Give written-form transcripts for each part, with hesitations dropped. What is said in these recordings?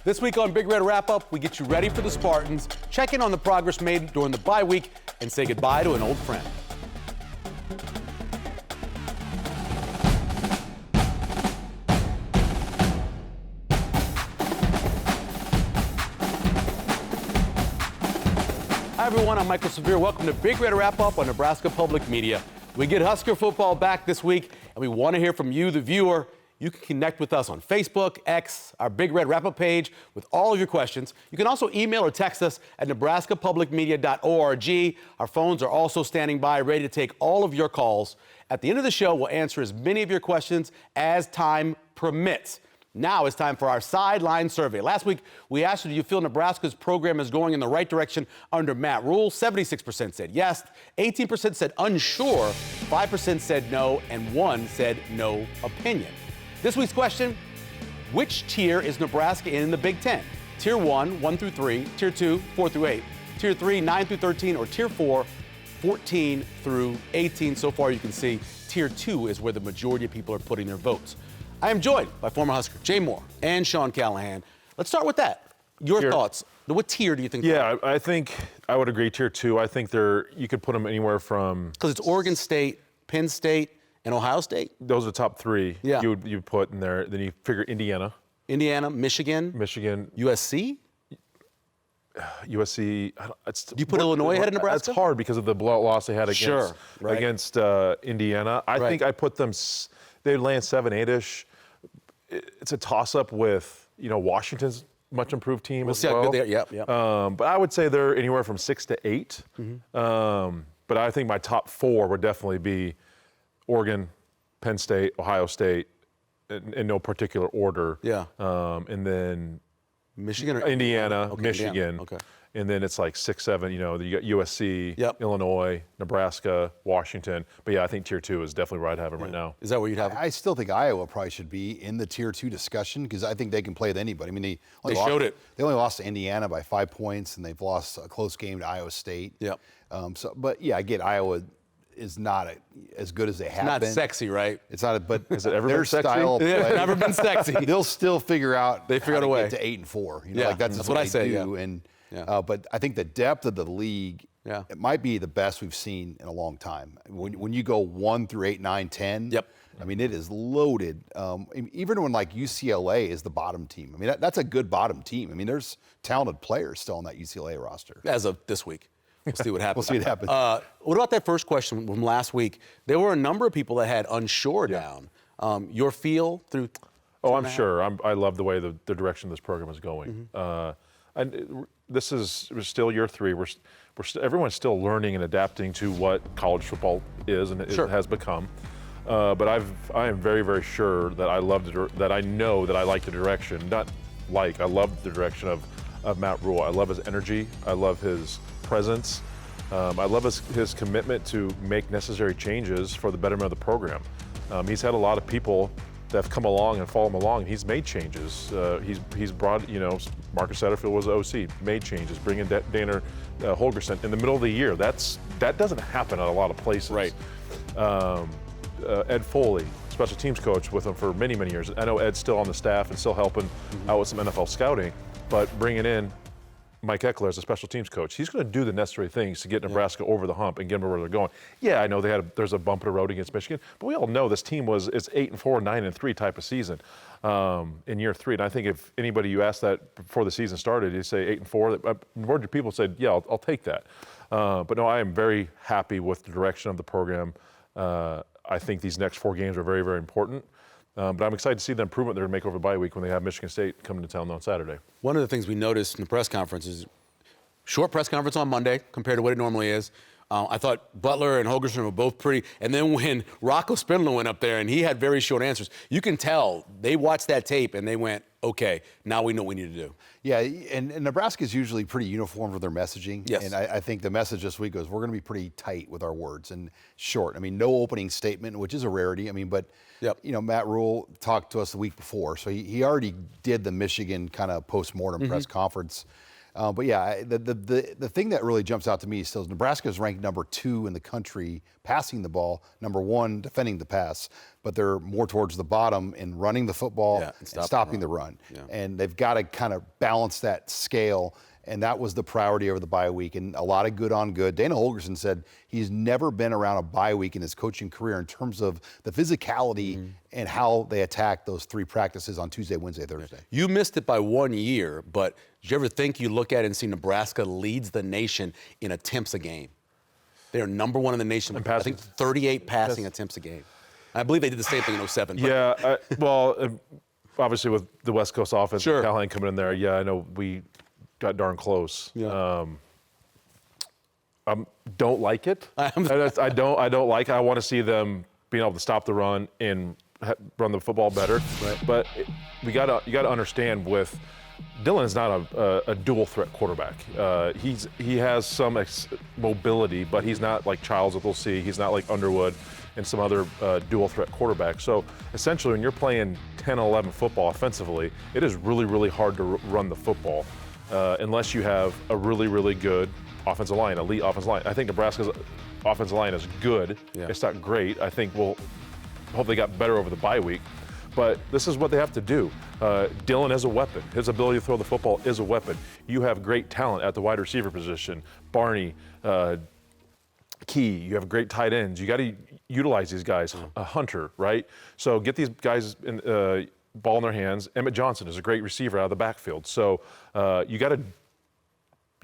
This week on Big Red Wrap-Up, we get you ready for the Spartans, check in on the progress made during the bye week, and say goodbye to an old friend. Hi, everyone. I'm Michael Severe. Welcome to Big Red Wrap-Up on Nebraska Public Media. We get Husker football back this week, and we want to hear from you, the viewer. You can connect with us on Facebook, X, our Big Red Wrap-Up page with all of your questions. You can also email or text us at nebraskapublicmedia.org. Our phones are also standing by, ready to take all of your calls. At the end of the show, we'll answer as many of your questions as time permits. Now it's time for our sideline survey. Last week, we asked you, do you feel Nebraska's program is going in the right direction under Matt Rhule? 76% said yes, 18% said unsure, 5% said no, and 1% said no opinion. This week's question, which tier is Nebraska in the Big Ten? Tier 1, 1 through 3, Tier 2, 4 through 8, Tier 3, 9 through 13, or Tier 4, 14 through 18. So far, you can see Tier 2 is where the majority of people are putting their votes. I am joined by former Husker Jay Moore and Sean Callahan. Let's start with that. Your thoughts. What tier do you think? Yeah, I think I would agree Tier 2. I think you could put them anywhere from... Because it's Oregon State, Penn State, and Ohio State? Those are the top three you put in there. Then you figure Indiana, Michigan, USC? USC. Do you put Illinois ahead of Nebraska? It's hard because of the blowout loss they had against Indiana. I think I put them... They land 7, 8-ish. It's a toss-up with, Washington's much improved team as well. We'll see how good they are. Yep. But I would say they're anywhere from 6 to 8. But I think my top 4 would definitely be Oregon, Penn State, Ohio State, in no particular order. Yeah. And then Michigan or Indiana, Michigan. Indiana. Okay. And then it's like 6, 7, you got USC, Illinois, Nebraska, Washington. But yeah, I think Tier 2 is definitely where I'd have them right now. Is that where you'd have them? I still think Iowa probably should be in the Tier 2 discussion because I think they can play with anybody. I mean, They showed it. They only lost to Indiana by 5 points, and they've lost a close game to Iowa State. Yep. But yeah, I get Iowa is not as good as they have been. Not sexy, right? It's not, but Has it ever their been sexy? style of play, It's never been sexy. They'll still figure out. They figure out a way to 8 and 4. That's what I say. Do. And but I think the depth of the league, it might be the best we've seen in a long time. When you go 1 through 8, 9, 10. Yep. I mean, it is loaded. Even when UCLA is the bottom team. I mean, that's a good bottom team. I mean, there's talented players still on that UCLA roster. As of this week. We'll see what happens. We'll see what happens. What about that first question from last week? There were a number of people that had unsure down. Your feel through... Oh, I'm sure. I love the way the direction this program is going. And this is still year 3. Everyone's still learning and adapting to what college football is and it has become. But I am very, very sure that I know that I like the direction. I love the direction of Matt Rhule. I love his energy. I love his presence. I love his commitment to make necessary changes for the betterment of the program. He's had a lot of people that have come along and followed him along. He's made changes. He's brought, Marcus Satterfield was OC, made changes, bringing Dana Holgorsen in the middle of the year. That doesn't happen at a lot of places. Right. Ed Foley, special teams coach with him for many, many years. I know Ed's still on the staff and still helping out with some NFL scouting, but bringing in Mike Eckler as a special teams coach, he's going to do the necessary things to get Nebraska over the hump and get them where they're going. Yeah, I know there's a bump in the road against Michigan, but we all know this team it's 8 and 4, 9 and 3 type of season in year 3. And I think if anybody you asked that before the season started, you say 8 and 4. More people said, yeah, I'll take that. But no, I am very happy with the direction of the program. I think these next 4 games are very, very important. But I'm excited to see the improvement they're going to make over the bye week when they have Michigan State coming to town on Saturday. One of the things we noticed in the press conference is short press conference on Monday compared to what it normally is. I thought Butler and Holgorsen were both pretty. And then when Rocco Spindler went up there and he had very short answers, you can tell they watched that tape and they went, okay, now we know what we need to do. Yeah, and Nebraska is usually pretty uniform with their messaging. Yes. And I think the message this week was we're going to be pretty tight with our words and short. I mean, no opening statement, which is a rarity. I mean, but, Matt Rhule talked to us the week before. So he already did the Michigan kind of post-mortem press conference. But yeah, the thing that really jumps out to me still is Nebraska is ranked number 2 in the country passing the ball, number 1 defending the pass, but they're more towards the bottom in running the football and stopping the run. Yeah. And they've got to kind of balance that scale. And that was the priority over the bye week, and a lot of good on good. Dana Holgorsen said he's never been around a bye week in his coaching career in terms of the physicality and how they attack those 3 practices on Tuesday, Wednesday, Thursday. You missed it by 1 year, but did you ever think you look at it and see Nebraska leads the nation in attempts a game? They're number 1 in the nation with, I think, 38 passing attempts a game. I believe they did the same thing in 07. Yeah, obviously with the West Coast offense, Sure. Callahan coming in there, yeah, I know we got darn close. Yeah. Don't like it. I don't like it. I want to see them being able to stop the run and run the football better. Right. But you got to understand with Dylan is not a dual threat quarterback. He has some mobility, but he's not like Childs that they'll see. He's not like Underwood and some other dual threat quarterbacks. So essentially, when you're playing 10-11 football offensively, it is really, really hard to run the football. Unless you have a really, really good offensive line, elite offensive line. I think Nebraska's offensive line is good. Yeah. It's not great. I think we'll hope they got better over the bye week. But this is what they have to do. Dylan is a weapon. His ability to throw the football is a weapon. You have great talent at the wide receiver position. Barney, Key, you have great tight ends. You got to utilize these guys. A Hunter, right? So get these guys in ball in their hands. Emmett Johnson is a great receiver out of the backfield. So you got to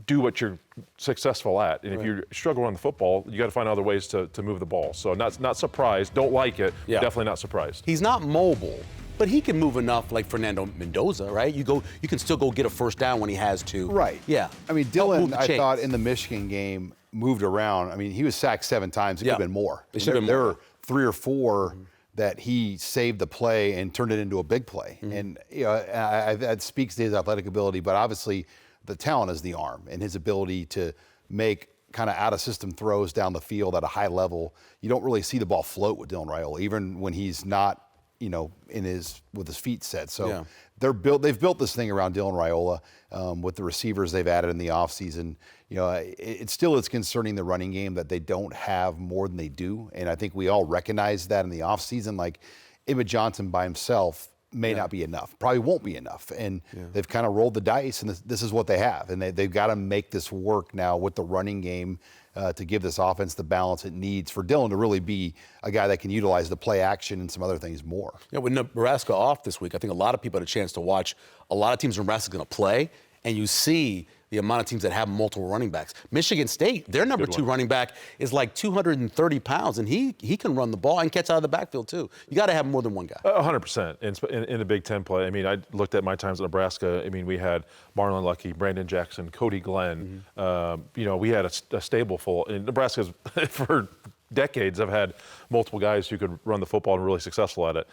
do what you're successful at. And if you struggle on the football, you got to find other ways to move the ball. So not surprised. Don't like it. Yeah. Definitely not surprised. He's not mobile, but he can move enough like Fernando Mendoza, right? You can still go get a first down when he has to. Right. Yeah. I mean, Help move Dylan, the I chains. thought in the Michigan game moved around. I mean, he was sacked 7 times. It could have been more. It should have been There more. were 3 or 4 that he saved the play and turned it into a big play. And that speaks to his athletic ability, but obviously the talent is the arm and his ability to make kind of out-of-system throws down the field at a high level. You don't really see the ball float with Dylan Raiola, even when he's not, with his feet set. So they've built this thing around Dylan Raiola with the receivers they've added in the offseason. It still is concerning the running game that they don't have more than they do. And I think we all recognize that in the offseason. Like Emmett Johnson by himself may not be enough, probably won't be enough. And they've kind of rolled the dice, and this is what they have. And they've got to make this work now with the running game to give this offense the balance it needs for Dylan to really be a guy that can utilize the play action and some other things more. Yeah, with Nebraska off this week, I think a lot of people had a chance to watch a lot of teams Nebraska's going to play, and you see the amount of teams that have multiple running backs. Michigan State, their number 2 running back is like 230 pounds, and he can run the ball and catch out of the backfield too. You got to have more than one guy. 100% in a Big Ten play. I mean, I looked at my times at Nebraska. I mean, we had Marlon Lucky, Brandon Jackson, Cody Glenn. We had a stable full. And Nebraska's for decades have had multiple guys who could run the football and really successful at it.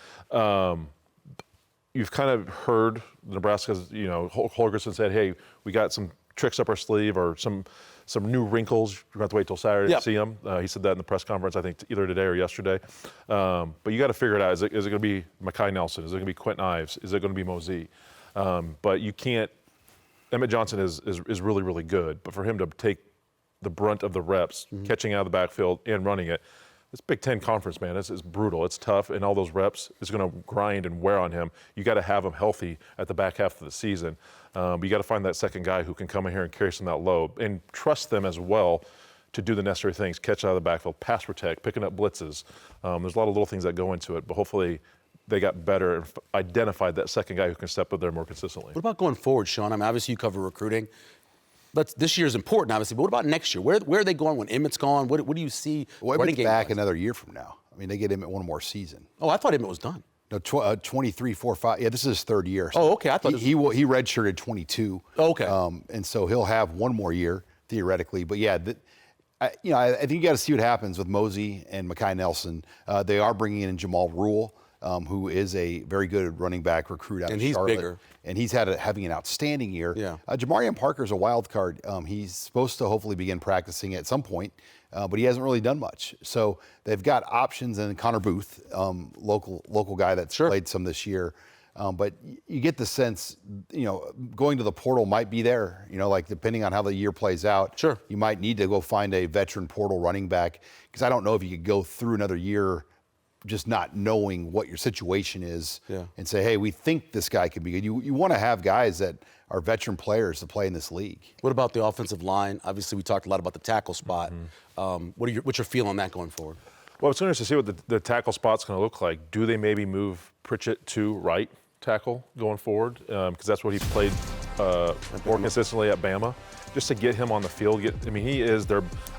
You've kind of heard Nebraska's, Holgorsen said, hey, we got some tricks up our sleeve or some new wrinkles. We're going to have to wait till Saturday to see them. He said that in the press conference, I think either today or yesterday. But you got to figure it out. Is it going to be Mekhi Nelson? Is it going to be Quentin Ives? Is it going to be Mosey? But you can't. Emmett Johnson is really, really good. But for him to take the brunt of the reps, catching out of the backfield and running it, this Big Ten conference, man, it's brutal. It's tough, and all those reps is going to grind and wear on him. You got to have him healthy at the back half of the season. But you got to find that second guy who can come in here and carry some of that load and trust them as well to do the necessary things, catch out of the backfield, pass protect, picking up blitzes. There's a lot of little things that go into it, but hopefully they got better and identified that second guy who can step up there more consistently. What about going forward, Sean? I mean, obviously you cover recruiting. This year is important, obviously, but what about next year? Where are they going when Emmett's gone? What do you see? Well, Emmett's back another year from now. I mean, they get Emmett one more season. Oh, I thought Emmett was done. No, 23, 4, 5. Yeah, this is his 3rd year. So Oh, okay. I thought he redshirted 22. Oh, okay. And so he'll have one more year theoretically. But yeah, I think you got to see what happens with Mosey and Mekhi Nelson. They are bringing in Jamal Rule, who is a very good running back recruit out of Charlotte. And he's bigger. And he's having an outstanding year. Yeah. Jamarian Parker's a wild card. He's supposed to hopefully begin practicing at some point, but he hasn't really done much. So they've got options, and Connor Booth, local guy that's played some this year. But you get the sense, going to the portal might be there. Like depending on how the year plays out, Sure. you might need to go find a veteran portal running back, because I don't know if you could go through another year just not knowing what your situation is and say, hey, we think this guy could be good. You want to have guys that are veteran players to play in this league. What about the offensive line? Obviously, we talked a lot about the tackle spot. What's your feel on that going forward? Well, it's interesting to see what the tackle spot's going to look like. Do they maybe move Pritchett to right tackle going forward? Because that's what he played more consistently at Bama. Just to get him on the field. He is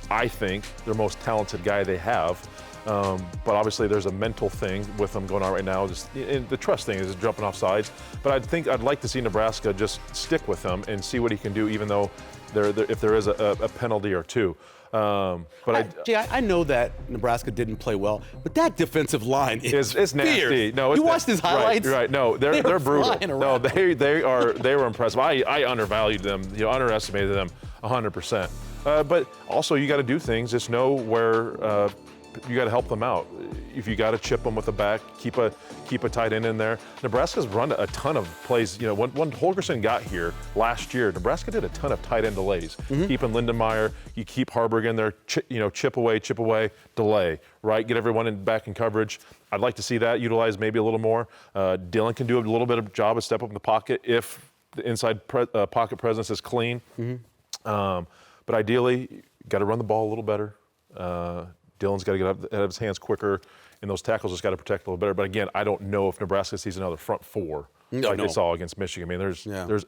I think, their most talented guy they have. But obviously there's a mental thing with them going on right now. And the trust thing is jumping off sides. But I'd like to see Nebraska just stick with him and see what he can do, even though if there is a penalty or two. I know that Nebraska didn't play well, but that defensive line is nasty. fierce. No, you watched his highlights. Right. No, they're brutal. No, they were impressive. I undervalued them. Underestimated them 100%. But also you got to do things. Just know where. You got to help them out. If you got to chip them with the back, keep a tight end in there. Nebraska's run a ton of plays. When Holgorsen got here last year, Nebraska did a ton of tight end delays. Keeping Lindenmeyer, you keep Harburg in there, chip away, delay, right? Get everyone back in coverage. I'd like to see that utilized maybe a little more. Dylan can do a little bit of job of step up in the pocket if the inside pocket presence is clean. But ideally, got to run the ball a little better. Dylan's got to get out of his hands quicker, and those tackles just got to protect a little better. But again, I don't know if Nebraska sees another front four they saw against Michigan.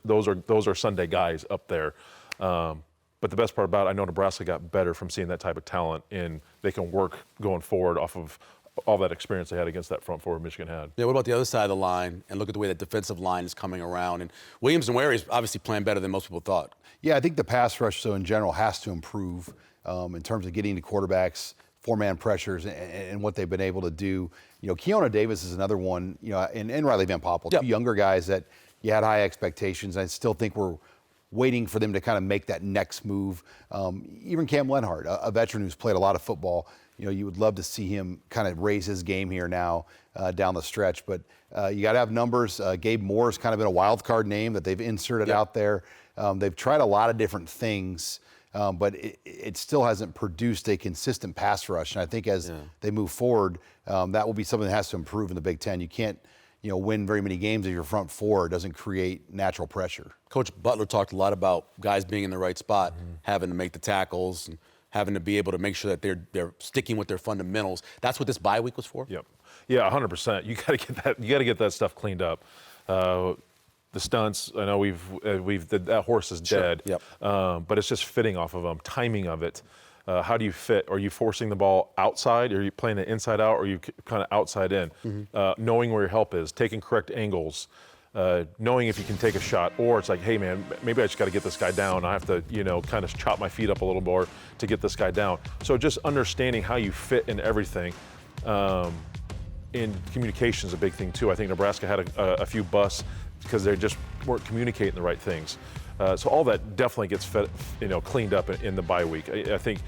Those are Sunday guys up there. But the best part about it, I know Nebraska got better from seeing that type of talent, and they can work going forward off of all that experience they had against that front four Michigan had. Yeah, what about the other side of the line, and look at the way that defensive line is coming around? And Williams and Wary is obviously playing better than most people thought. Yeah, I think the pass rush, so in general, has to improve in terms of getting to quarterbacks, four-man pressures, and what they've been able to do. Keona Davis is another one, and Riley Van Poppel, two younger guys that you had high expectations. I still think we're waiting for them to kind of make that next move. Even Cam Lenhart, a veteran who's played a lot of football, you would love to see him kind of raise his game here now down the stretch. But you got to have numbers. Gabe Moore's kind of been a wild card name that they've inserted out there. They've tried a lot of different things. But it still hasn't produced a consistent pass rush. And I think as they move forward, that will be something that has to improve in the Big Ten. You can't, win very many games if your front four doesn't create natural pressure. Coach Butler talked a lot about guys being in the right spot, having to make the tackles, and having to be able to make sure that they're sticking with their fundamentals. That's what this bye week was for? Yep. Yeah, 100%. You got to get that stuff cleaned up. The stunts, I know that horse is dead. Yep. But it's just fitting off of them, timing of it. How do you fit? Are you forcing the ball outside? Are you playing it inside out? Or are you kind of outside in? Knowing where your help is, taking correct angles, knowing if you can take a shot, or it's like, hey man, maybe I just got to get this guy down. I have to, kind of chop my feet up a little more to get this guy down. So just understanding how you fit in everything. And communication is a big thing too. I think Nebraska had a few busts because they just weren't communicating the right things. So all that definitely gets cleaned up in the bye week. I think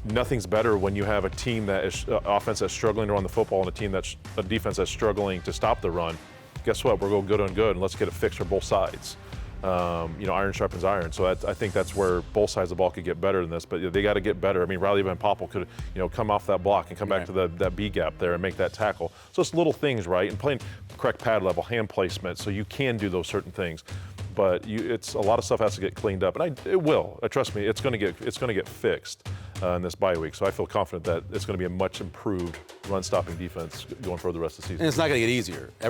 nothing's better when you have a team that is offense that's struggling to run the football and a defense that's struggling to stop the run. Guess what? We're going good on good, and let's get it fixed for both sides. Iron sharpens iron. So I think that's where both sides of the ball could get better than this, but they got to get better. Riley Van Poppel could, come off that block and come back to that B gap there and make that tackle. So it's little things, right? And playing correct pad level, hand placement, so you can do those certain things. But it's a lot of stuff has to get cleaned up, and it will. Trust me, it's going to get fixed in this bye week. So I feel confident that it's going to be a much improved run-stopping defense going for the rest of the season. And it's not going to get easier. A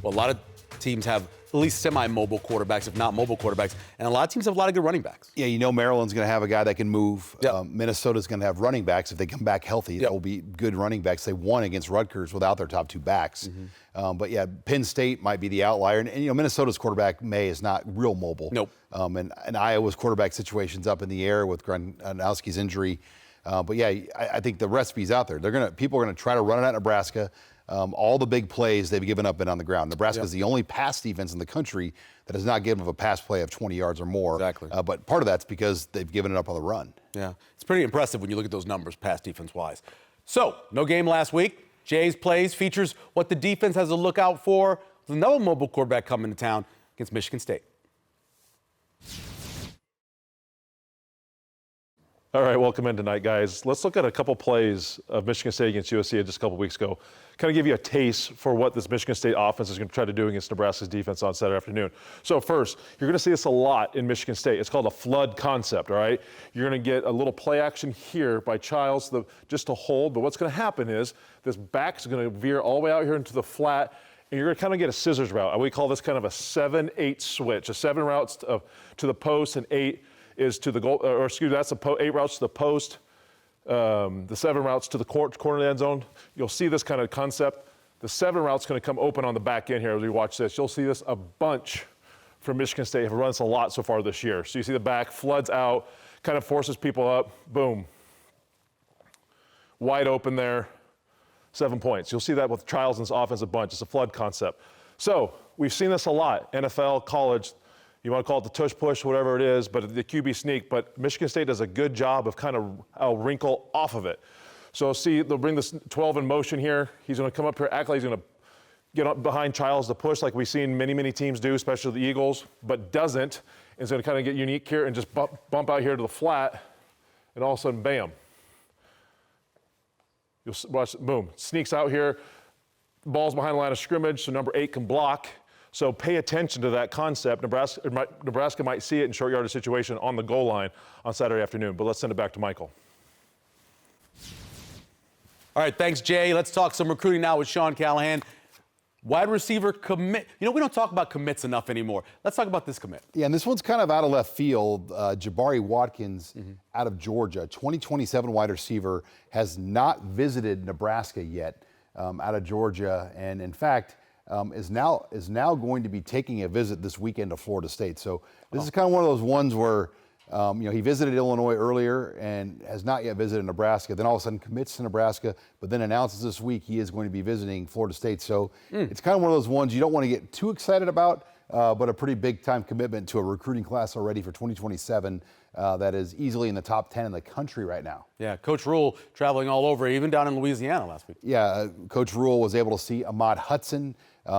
lot of teams have at least semi-mobile quarterbacks, if not mobile quarterbacks, and a lot of teams have a lot of good running backs. Yeah, Maryland's going to have a guy that can move. Minnesota's going to have running backs. If they come back healthy, that will be good running backs. They won against Rutgers without their top two backs. But Penn State might be the outlier. And Minnesota's quarterback, May, is not real mobile. Nope. And Iowa's quarterback situation's up in the air with Gronowski's injury. But I think the recipe's out there. People are going to try to run it at Nebraska. All the big plays they've given up been on the ground. Nebraska is the only pass defense in the country that has not given up a pass play of 20 yards or more. Exactly. But part of that's because they've given it up on the run. Yeah, it's pretty impressive when you look at those numbers, pass defense-wise. So, no game last week. Jay's plays features what the defense has to look out for. There's another mobile quarterback coming to town against Michigan State. All right, welcome in tonight, guys. Let's look at a couple plays of Michigan State against USC just a couple weeks ago. Kind of give you a taste for what this Michigan State offense is going to try to do against Nebraska's defense on Saturday afternoon. So first, you're going to see this a lot in Michigan State. It's called a flood concept, all right? You're going to get a little play action here by Childs just to hold, but what's going to happen is this back is going to veer all the way out here into the flat, and you're going to kind of get a scissors route. We call this kind of a 7-8 switch. A 7 routes to the post and 8 is to the goal, or excuse me, that's 8 routes to the post, the 7 routes to the corner of the end zone. You'll see this kind of concept. The 7 route's going to come open on the back end here as we watch this. You'll see this a bunch from Michigan State. Have run this a lot so far this year. So you see the back floods out, kind of forces people up, boom. Wide open there, 7 points. You'll see that with Childs and this offense a bunch. It's a flood concept. So we've seen this a lot, NFL, college. You want to call it the tush push, whatever it is, but the QB sneak. But Michigan State does a good job of kind of a wrinkle off of it. So see, they'll bring this 12 in motion here. He's going to come up here, act like he's going to get up behind Childs to push like we've seen many, many teams do, especially the Eagles, but doesn't. Is going to kind of get unique here and just bump out here to the flat, and all of a sudden, bam. You'll watch, boom, sneaks out here. Ball's behind the line of scrimmage, so number 8 can block. So pay attention to that concept. Nebraska might see it in short yardage situation on the goal line on Saturday afternoon. But let's send it back to Michael. All right, thanks, Jay. Let's talk some recruiting now with Sean Callahan. Wide receiver commit. You know, we don't talk about commits enough anymore. Let's talk about this commit. Yeah, and this one's kind of out of left field. Jabari Watkins out of Georgia, 2027 wide receiver, has not visited Nebraska yet out of Georgia. And in fact, is now going to be taking a visit this weekend to Florida State. So this is kind of one of those ones where he visited Illinois earlier and has not yet visited Nebraska. Then all of a sudden commits to Nebraska, but then announces this week he is going to be visiting Florida State. So it's kind of one of those ones you don't want to get too excited about, but a pretty big time commitment to a recruiting class already for 2027 that is easily in the top 10 in the country right now. Yeah, Coach Rule traveling all over, even down in Louisiana last week. Yeah, Coach Rule was able to see Ahmad Hudson.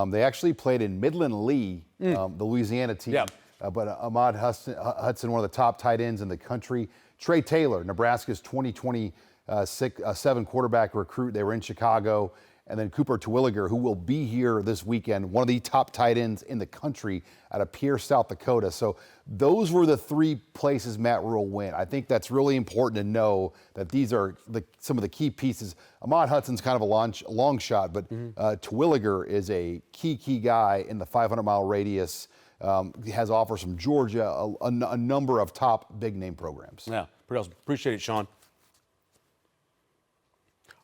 They actually played in Midland Lee, the Louisiana team. Yeah. But Ahmad Hudson, one of the top tight ends in the country. Trey Taylor, Nebraska's 2027 quarterback recruit. They were in Chicago. And then Cooper Terwilliger, who will be here this weekend, one of the top tight ends in the country out of Pierre, South Dakota. So those were the 3 places Matt Rule went. I think that's really important to know that these are some of the key pieces. Ahmad Hudson's kind of a long shot, but Terwilliger is a key guy in the 500-mile radius. He has offers from Georgia, a number of top big-name programs. Yeah, pretty awesome. Appreciate it, Sean.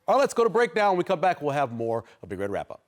All right, let's go to break now. When we come back, we'll have more of Big Red Wrap-Up.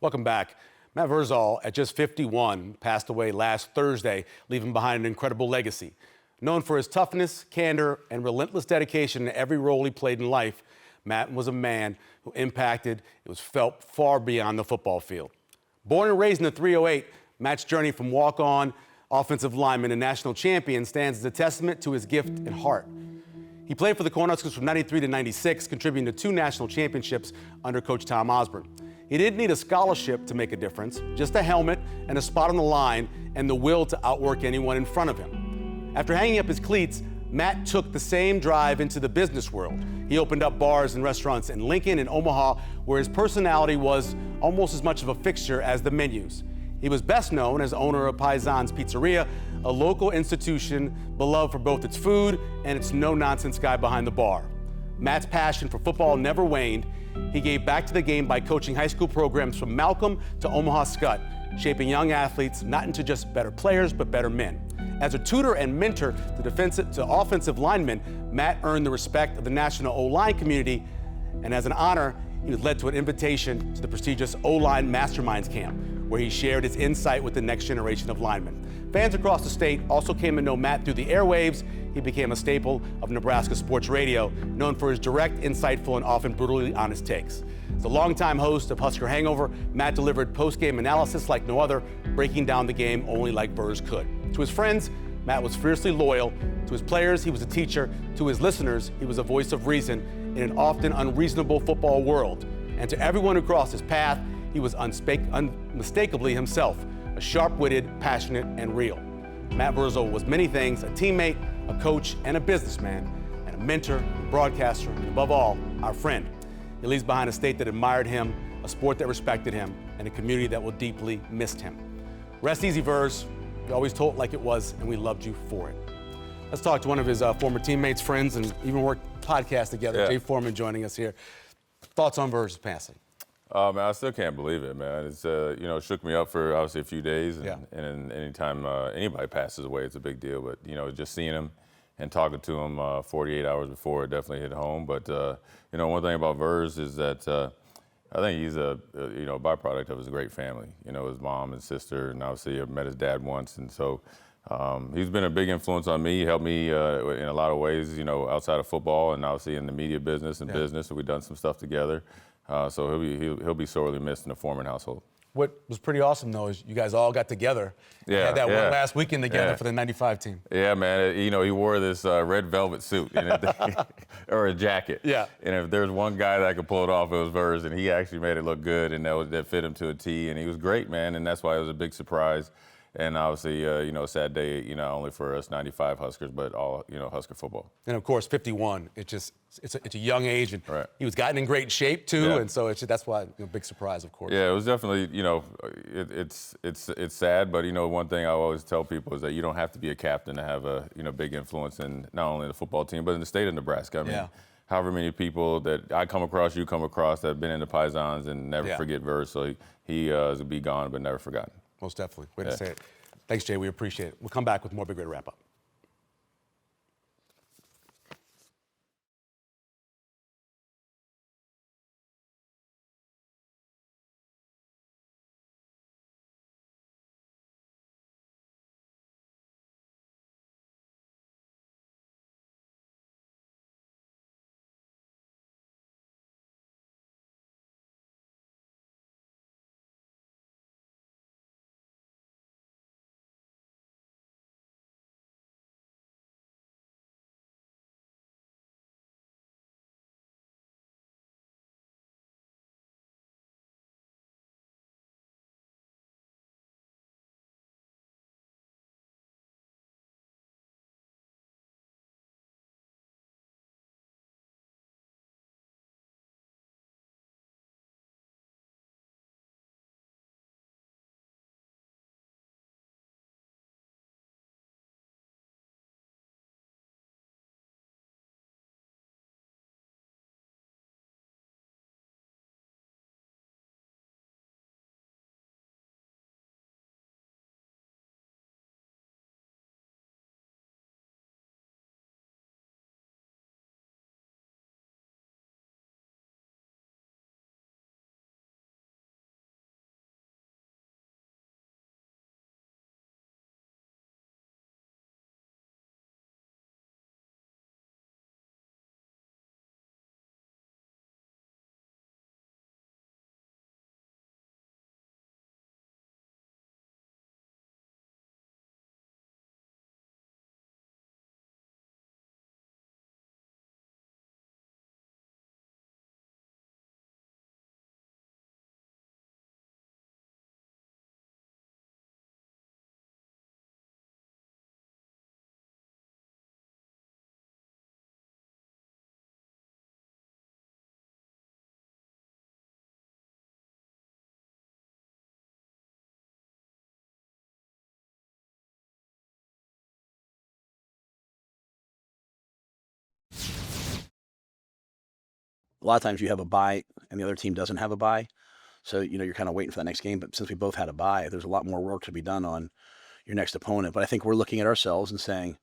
Welcome back. Matt Vrzal, at just 51, passed away last Thursday, leaving behind an incredible legacy. Known for his toughness, candor, and relentless dedication in every role he played in life, Matt was a man who impacted, it was felt far beyond the football field. Born and raised in the 308, Matt's journey from walk-on offensive lineman and national champion stands as a testament to his gift and heart. He played for the Cornhuskers from 93 to 96, contributing to 2 national championships under Coach Tom Osborne. He didn't need a scholarship to make a difference, just a helmet and a spot on the line and the will to outwork anyone in front of him. After hanging up his cleats, Matt took the same drive into the business world. He opened up bars and restaurants in Lincoln and Omaha, where his personality was almost as much of a fixture as the menus. He was best known as owner of Paisan's Pizzeria, a local institution beloved for both its food and its no-nonsense guy behind the bar. Matt's passion for football never waned. He gave back to the game by coaching high school programs from Malcolm to Omaha Skutt, shaping young athletes not into just better players, but better men. As a tutor and mentor to offensive linemen, Matt earned the respect of the national O-line community, and as an honor, he was led to an invitation to the prestigious O-line Masterminds Camp, where he shared his insight with the next generation of linemen. Fans across the state also came to know Matt through the airwaves. He became a staple of Nebraska sports radio, known for his direct, insightful, and often brutally honest takes. As a longtime host of Husker Hangover, Matt delivered post-game analysis like no other, breaking down the game only like Verz could. To his friends, Matt was fiercely loyal. To his players, he was a teacher. To his listeners, he was a voice of reason in an often unreasonable football world. And to everyone who crossed his path, he was unmistakably himself, a sharp-witted, passionate, and real. Matt Vrzal was many things: a teammate, a coach, and a businessman, and a mentor, a broadcaster, and above all, our friend. He leaves behind a state that admired him, a sport that respected him, and a community that will deeply miss him. Rest easy, Verz. We always told it like it was, and we loved you for it. Let's talk to one of his former teammates, friends, and even worked podcasts together. Yeah. Jay Foreman joining us here. Thoughts on Verz's passing? Man, I still can't believe it, man. It's it shook me up for obviously a few days, and, Yeah. and anytime anybody passes away, it's a big deal. But just seeing him and talking to him 48 hours before, it definitely hit home. But one thing about Verz is that I think he's a byproduct of his great family. His mom and sister, and obviously I met his dad once, and so he's been a big influence on me. He helped me in a lot of ways, outside of football, and obviously in the media business and business. So we've done some stuff together. So he'll be sorely missed in the Foreman household. What was pretty awesome, though, is you guys all got together. Yeah, Had that yeah. one last weekend together Yeah. for the 95 team. Yeah, man. He wore this red velvet suit or a jacket. Yeah. And if there's one guy that could pull it off, it was Verz, and he actually made it look good, and that fit him to a T. And he was great, man. And that's why it was a big surprise. And obviously, a sad day, not only for us 95 Huskers, but all, Husker football. And of course, 51. It's a young age, and Right. he was gotten in great shape too. Yeah. And so that's why big surprise, of course. Yeah, it was definitely, it's sad, but one thing I always tell people is that you don't have to be a captain to have a big influence in not only the football team but in the state of Nebraska. I mean, Yeah. however many people that I come across, you come across that have been in the Paisans and never Yeah. forget Verz. So he is be gone but never forgotten. Most definitely. Way to Yeah. say it. Thanks, Jay. We appreciate it. We'll come back with more Big Red Wrap Up. a lot of times you have a bye and the other team doesn't have a bye. So, you're kind of waiting for that next game. But since we both had a bye, there's a lot more work to be done on your next opponent. But I think we're looking at ourselves and saying,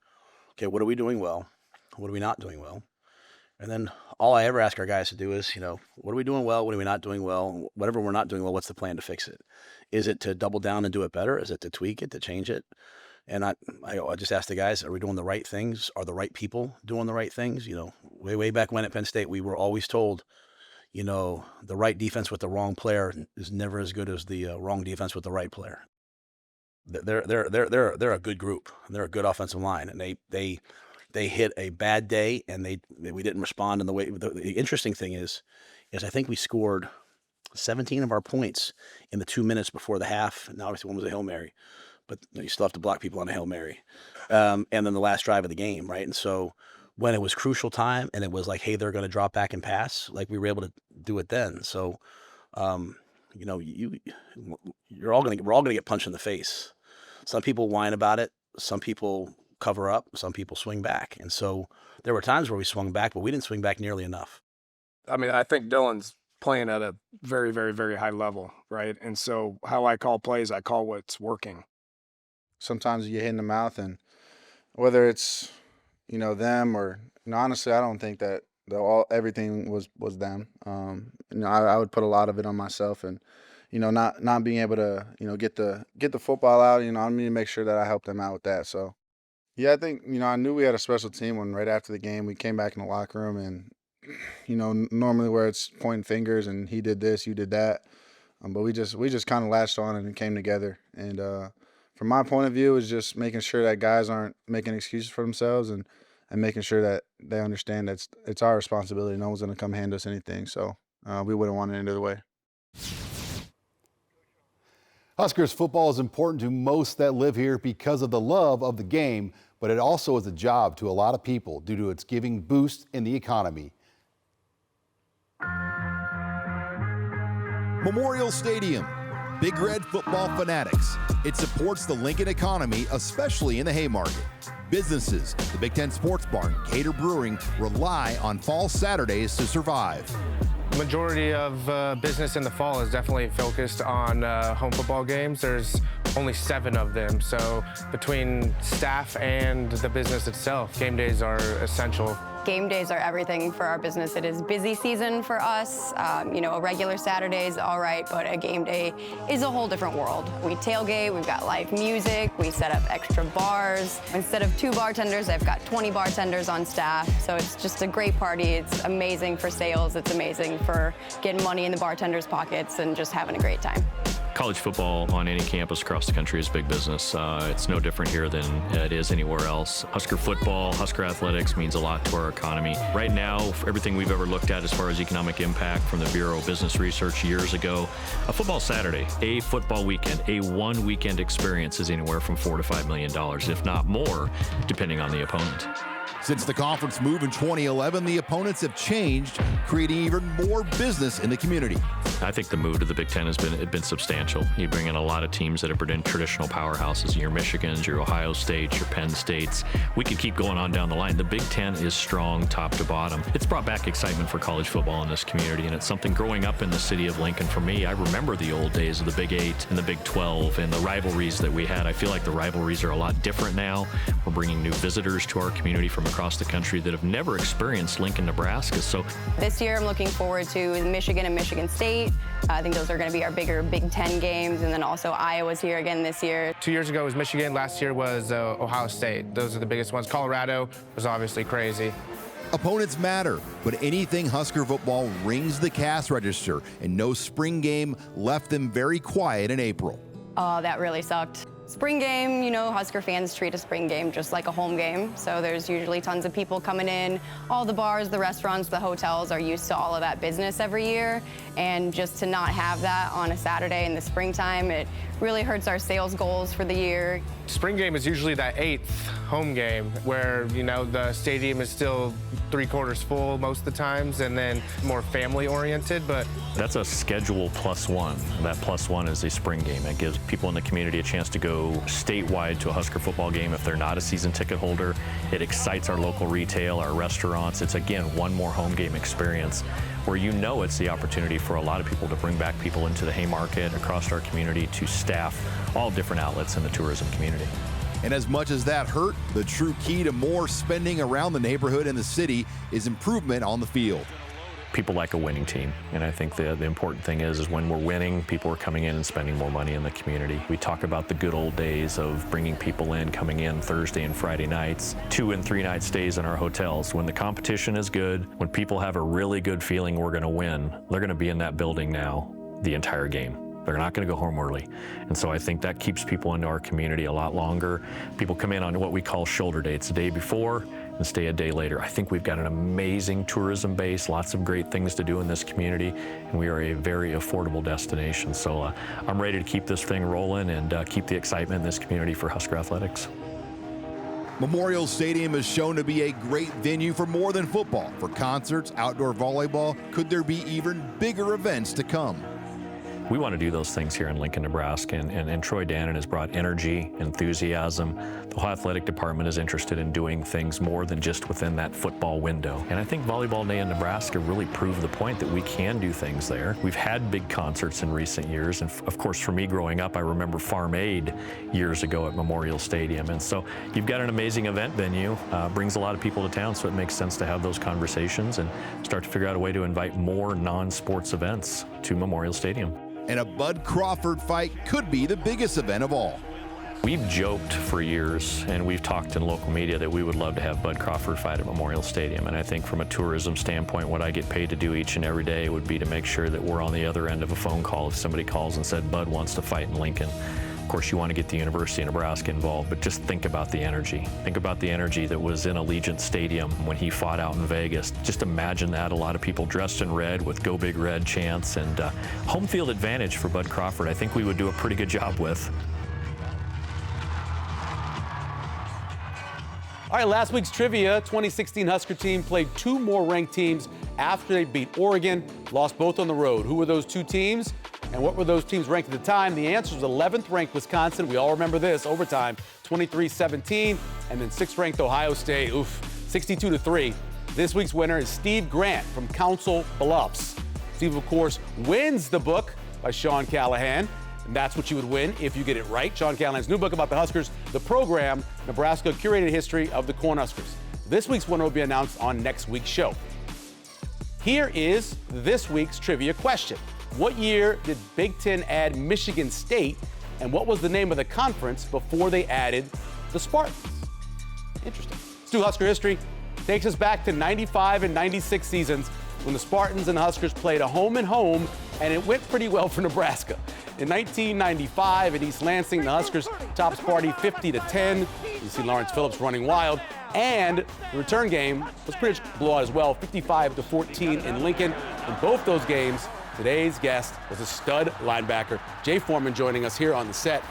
okay, what are we doing well? What are we not doing well? And then all I ever ask our guys to do is, what are we doing well? What are we not doing well? Whatever we're not doing well, what's the plan to fix it? Is it to double down and do it better? Is it to tweak it, to change it? And I just ask the guys, are we doing the right things? Are the right people doing the right things? Way back when at Penn State, we were always told, the right defense with the wrong player is never as good as the wrong defense with the right player. They're a good group. They're a good offensive line, and they hit a bad day, and we didn't respond in the way. The interesting thing is I think we scored 17 of our points in the 2 minutes before the half. And obviously one was a Hail Mary, but you still have to block people on a Hail Mary. And then the last drive of the game, right? And so when it was crucial time and it was like, hey, they're going to drop back and pass, like we were able to do it then. So, we're all going to get punched in the face. Some people whine about it. Some people cover up. Some people swing back. And so there were times where we swung back, but we didn't swing back nearly enough. I mean, I think Dylan's playing at a very, very, very high level, right? And so how I call plays, I call what's working. Sometimes you get hit in the mouth, and whether it's, them or, honestly, I don't think that everything was them. I would put a lot of it on myself, and, not being able to, get the football out, I need to make sure that I help them out with that. So, yeah, I think, I knew we had a special team when right after the game we came back in the locker room, and, normally where it's pointing fingers and he did this, you did that. But we just kind of latched on and came together. And from my point of view, is just making sure that guys aren't making excuses for themselves, and making sure that they understand that it's our responsibility. No one's going to come hand us anything. So we wouldn't want it any other way. Huskers football is important to most that live here because of the love of the game, but it also is a job to a lot of people due to its giving boost in the economy. Memorial Stadium, Big Red football fanatics. It supports the Lincoln economy, especially in the Haymarket. Businesses, the Big Ten Sports Bar, Cater Brewing rely on fall Saturdays to survive. Majority of business in the fall is definitely focused on home football games. There's only 7 of them, so between staff and the business itself, game days are essential. Game days are everything for our business. It is busy season for us. A regular Saturday is all right, but a game day is a whole different world. We tailgate, we've got live music, we set up extra bars. Instead of 2 bartenders, I've got 20 bartenders on staff, so it's just a great party. It's amazing for sales, it's amazing for getting money in the bartenders' pockets and just having a great time. College football on any campus across the country is big business. It's no different here than it is anywhere else. Husker football, Husker athletics means a lot to our economy. Right now, for everything we've ever looked at as far as economic impact from the Bureau of Business Research years ago, a football Saturday, a football weekend, a one weekend experience is anywhere from $4 to $5 million, if not more, depending on the opponent. Since the conference move in 2011, the opponents have changed, creating even more business in the community. I think the move to the Big Ten has been substantial. You bring in a lot of teams that have been traditional powerhouses, your Michigans, your Ohio States, your Penn States. We could keep going on down the line. The Big Ten is strong top to bottom. It's brought back excitement for college football in this community, and it's something growing up in the city of Lincoln for me. I remember the old days of the Big 8 and the Big 12 and the rivalries that we had. I feel like the rivalries are a lot different now. We're bringing new visitors to our community from across the country that have never experienced Lincoln, Nebraska. So this year I'm looking forward to Michigan and Michigan State. I think those are going to be our bigger Big Ten games, and then also Iowa's here again this year. 2 years ago was Michigan, last year was Ohio State. Those are the biggest ones. Colorado was obviously crazy. Opponents matter, but anything Husker football rings the cash register, and no spring game left them very quiet in April. Oh, that really sucked. Spring game, Husker fans treat a spring game just like a home game. So there's usually tons of people coming in. All the bars, the restaurants, the hotels are used to all of that business every year. And just to not have that on a Saturday in the springtime, it really hurts our sales goals for the year. Spring game is usually that 8th home game where, the stadium is still 3/4 full most of the times and then more family oriented, but that's a schedule +1. That +1 is a spring game. It gives people in the community a chance to go statewide to a Husker football game if they're not a season ticket holder. It excites our local retail, our restaurants. It's, again, one more home game experience. where you know it's the opportunity for a lot of people to bring back people into the Haymarket, across our community, to staff all different outlets in the tourism community. And as much as that hurt, the true key to more spending around the neighborhood and the city is improvement on the field. People like a winning team, and I think the important thing is when we're winning, people are coming in and spending more money in the community. We talk about the good old days of bringing people in, coming in Thursday and Friday nights, 2 and 3 night stays in our hotels. When the competition is good, when people have a really good feeling we're going to win, they're going to be in that building now the entire game. They're not going to go home early. And so I think that keeps people into our community a lot longer. People come in on what we call shoulder dates, the day before and stay a day later. I think we've got an amazing tourism base, lots of great things to do in this community, and we are a very affordable destination. So I'm ready to keep this thing rolling and keep the excitement in this community for Husker Athletics. Memorial Stadium is shown to be a great venue for more than football. For concerts, outdoor volleyball, could there be even bigger events to come? We want to do those things here in Lincoln, Nebraska, and Troy Dannon has brought energy, enthusiasm. The whole athletic department is interested in doing things more than just within that football window. And I think Volleyball Day in Nebraska really proved the point that we can do things there. We've had big concerts in recent years, and of course for me growing up, I remember Farm Aid years ago at Memorial Stadium. And so you've got an amazing event venue, brings a lot of people to town, so it makes sense to have those conversations and start to figure out a way to invite more non-sports events to Memorial Stadium. And a Bud Crawford fight could be the biggest event of all. We've joked for years, and we've talked in local media that we would love to have Bud Crawford fight at Memorial Stadium. And I think from a tourism standpoint, what I get paid to do each and every day would be to make sure that we're on the other end of a phone call if somebody calls and said Bud wants to fight in Lincoln. Of course, you want to get the University of Nebraska involved, but just think about the energy. Think about the energy that was in Allegiant Stadium when he fought out in Vegas. Just imagine that, a lot of people dressed in red with Go Big Red chants, and home field advantage for Bud Crawford, I think we would do a pretty good job with. All right, last week's trivia, 2016 Husker team played 2 more ranked teams after they beat Oregon, lost both on the road. Who were those 2 teams? And what were those teams ranked at the time? The answer was 11th ranked Wisconsin. We all remember this, overtime, 23-17. And then 6th ranked Ohio State, 62-3. This week's winner is Steve Grant from Council Bluffs. Steve, of course, wins the book by Sean Callahan. And that's what you would win if you get it right. Sean Callahan's new book about the Huskers, the program, Nebraska Curated History of the Cornhuskers. This week's winner will be announced on next week's show. Here is this week's trivia question. What year did Big Ten add Michigan State, and what was the name of the conference before they added the Spartans? Interesting. Let's do Husker history. Takes us back to 95 and 96 seasons when the Spartans and the Huskers played a home and home, and it went pretty well for Nebraska. In 1995 in East Lansing, the Huskers topped Sparty 50-10. You see Lawrence Phillips running wild. And the return game was pretty much blowout as well, 55-14 in Lincoln. In both those games, today's guest was a stud linebacker. Jay Foreman joining us here on the set.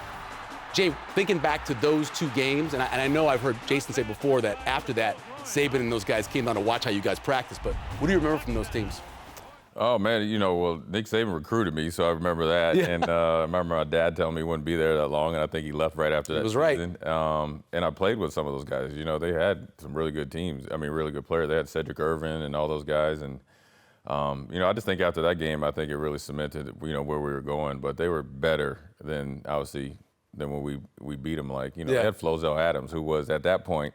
Jay, thinking back to those 2 games, and I know I've heard Jason say before that after that, Saban and those guys came down to watch how you guys practice, but what do you remember from those teams? Oh, man, Nick Saban recruited me, so I remember that. Yeah. And I remember my dad telling me he wouldn't be there that long, and I think he left right after that It was season. right. And I played with some of those guys. They had some really good teams. I mean, really good players. They had Cedric Irvin and all those guys. And, I just think after that game, I think it really cemented, where we were going. But they were better than, obviously, than when we beat them. They had Flozell Adams, who was, at that point,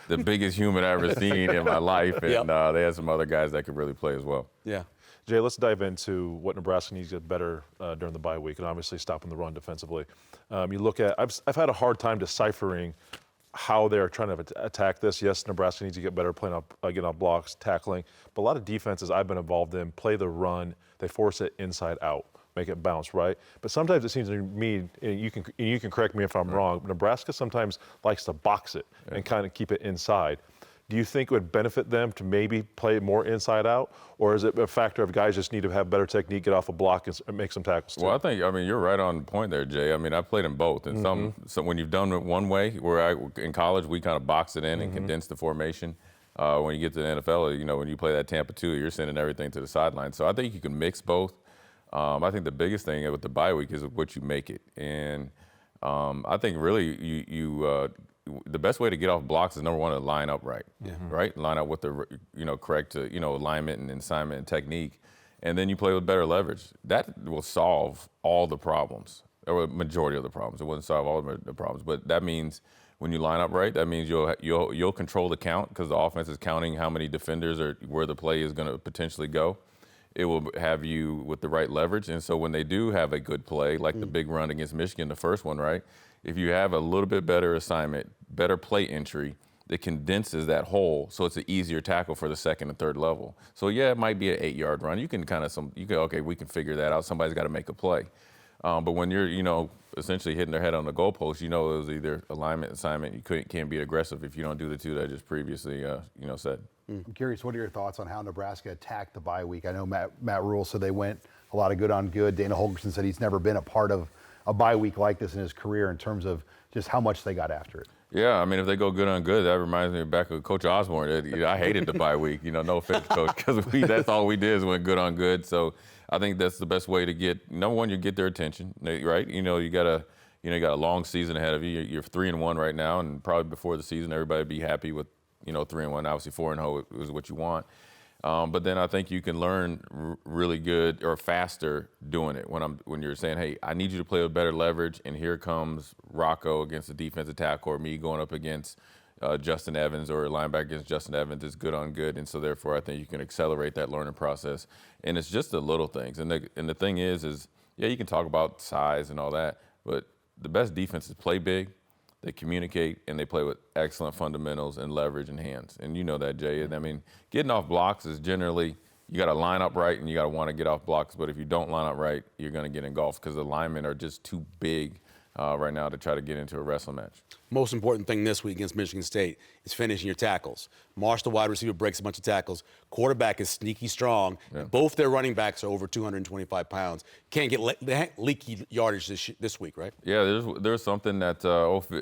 the biggest human I ever seen in my life. And they had some other guys that could really play as well. Yeah. Jay, let's dive into what Nebraska needs to get better during the bye week, and obviously stopping the run defensively. You look at, I've had a hard time deciphering how they're trying to attack this. Yes, Nebraska needs to get better playing up, getting off blocks, tackling, but a lot of defenses I've been involved in play the run, they force it inside out, make it bounce, right? But sometimes it seems to me, and you can correct me if I'm wrong, but Nebraska sometimes likes to box it and kind of keep it inside. Do you think it would benefit them to maybe play more inside out, or is it a factor of guys just need to have better technique, get off a block, and make some tackles too? Well, I think, you're right on point there, Jay. I played in both. And so when you've done it one way, in college, we kind of box it in and condense the formation. When you get to the NFL, when you play that Tampa 2, you're sending everything to the sideline. So I think you can mix both. I think the biggest thing with the bye week is what you make it. And I think really the best way to get off blocks is number one to line up right, right? Line up with the correct alignment and assignment and technique, and then you play with better leverage. That will solve all the problems, or a majority of the problems. It wouldn't solve all the problems, but that means when you line up right, that means you'll control the count because the offense is counting how many defenders or where the play is going to potentially go. It will have you with the right leverage, and so when they do have a good play, like the big run against Michigan, the first one, right? If you have a little bit better assignment, better play entry, it condenses that hole, so it's an easier tackle for the second and third level. So yeah, it might be an 8-yard run. You can okay, we can figure that out. Somebody's got to make a play. But when you're, essentially hitting their head on the goalpost, it was either alignment, assignment. You can't be aggressive if you don't do the two that I just previously, said. I'm curious, what are your thoughts on how Nebraska attacked the bye week? I know Matt Rule said they went a lot of good on good. Dana Holgorsen said he's never been a part of a bye week like this in his career in terms of just how much they got after it. Yeah, I mean, if they go good on good, that reminds me back of Coach Osborne. I hated the bye week, no offense, Coach, because that's all we did is went good on good. So I think that's the best way to get, number one, you get their attention, right? You got a long season ahead of you. You're 3-1 right now, and probably before the season, everybody would be happy with 3-1. Obviously, 4-0 is what you want. But then I think you can learn really good or faster doing it when you're saying, hey, I need you to play with better leverage, and here comes Rocco against the defensive tackle, or me going up against Justin Evans, or a linebacker against Justin Evans is good on good. And so therefore I think you can accelerate that learning process. And it's just the little things. And the thing is yeah, you can talk about size and all that, but the best defenses play big. They communicate, and they play with excellent fundamentals and leverage and hands. And you know that, Jay. I mean, getting off blocks is generally, you got to line up right and you got to want to get off blocks. But if you don't line up right, you're going to get engulfed because the linemen are just too big right now to try to get into a wrestling match. Most important thing this week against Michigan State is finishing your tackles. Marsh, the wide receiver, breaks a bunch of tackles. Quarterback is sneaky strong. Yeah. Both their running backs are over 225 pounds. Can't get leaky yardage this week, right? Yeah, there's something that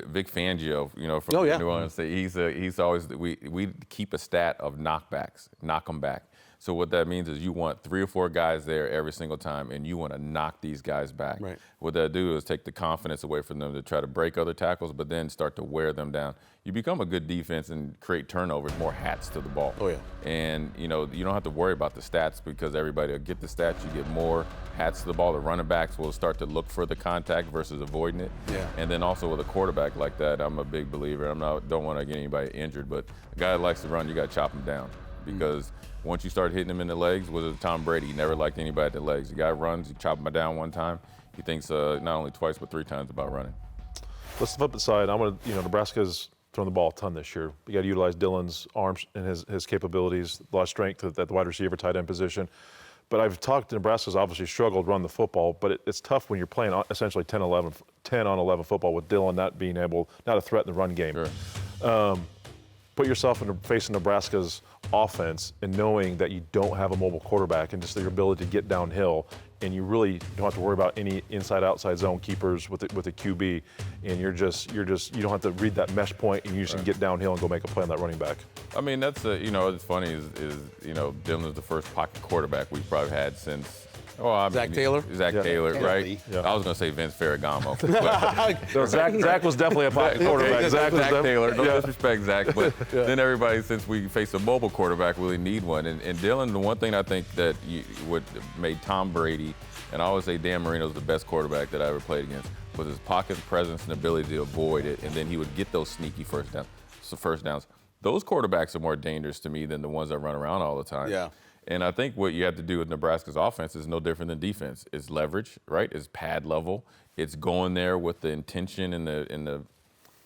Vic Fangio, from New Orleans State, he's always, we keep a stat of knockbacks, knock them back. So what that means is you want 3 or 4 guys there every single time, and you want to knock these guys back. Right. What that do is take the confidence away from them to try to break other tackles, but then start to wear them down. You become a good defense and create turnovers, more hats to the ball. Oh, yeah. And, you don't have to worry about the stats because everybody will get the stats. You get more hats to the ball. The running backs will start to look for the contact versus avoiding it. Yeah. And then also with a quarterback like that, I'm a big believer. Don't want to get anybody injured, but a guy that likes to run, you got to chop him down because once you start hitting him in the legs, was it Tom Brady? He never liked anybody at the legs. The guy runs, you chop him down one time, he thinks not only twice but 3 times about running. Let's flip the side. Nebraska's thrown the ball a ton this year. You got to utilize Dylan's arms and his capabilities, a lot of strength at the wide receiver, tight end position. But I've talked, Nebraska's obviously struggled to run the football, but it's tough when you're playing essentially 10 on 11 football with Dylan not a threat in the run game. Sure. Put yourself facing Nebraska's offense and knowing that you don't have a mobile quarterback and just your ability to get downhill, and you really don't have to worry about any inside-outside zone keepers with a QB, and you don't have to read that mesh point, and you just can get downhill and go make a play on that running back. I mean, that's it's funny is Dylan's the first pocket quarterback we've probably had since. Zach Taylor? Zach Taylor, right? Yeah. I was going to say Vince Ferragamo. Zach was definitely a pocket quarterback. Zach Taylor, no disrespect, Zach. But then everybody, since we face a mobile quarterback, really need one. And Dylan, the one thing I think that what made Tom Brady, and I always say Dan Marino's the best quarterback that I ever played against, was his pocket presence and ability to avoid it. And then he would get those sneaky first downs. Those quarterbacks are more dangerous to me than the ones that run around all the time. Yeah. And I think what you have to do with Nebraska's offense is no different than defense. It's leverage, right? It's pad level. It's going there with the intention and the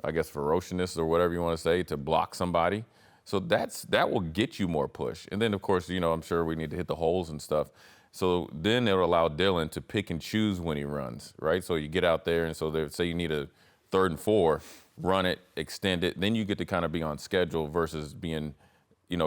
I guess, ferociousness or whatever you want to say to block somebody. So that will get you more push. And then, of course, I'm sure we need to hit the holes and stuff. So then it'll allow Dylan to pick and choose when he runs, right? So you get out there, and so say you need a 3rd and 4, run it, extend it. Then you get to kind of be on schedule versus being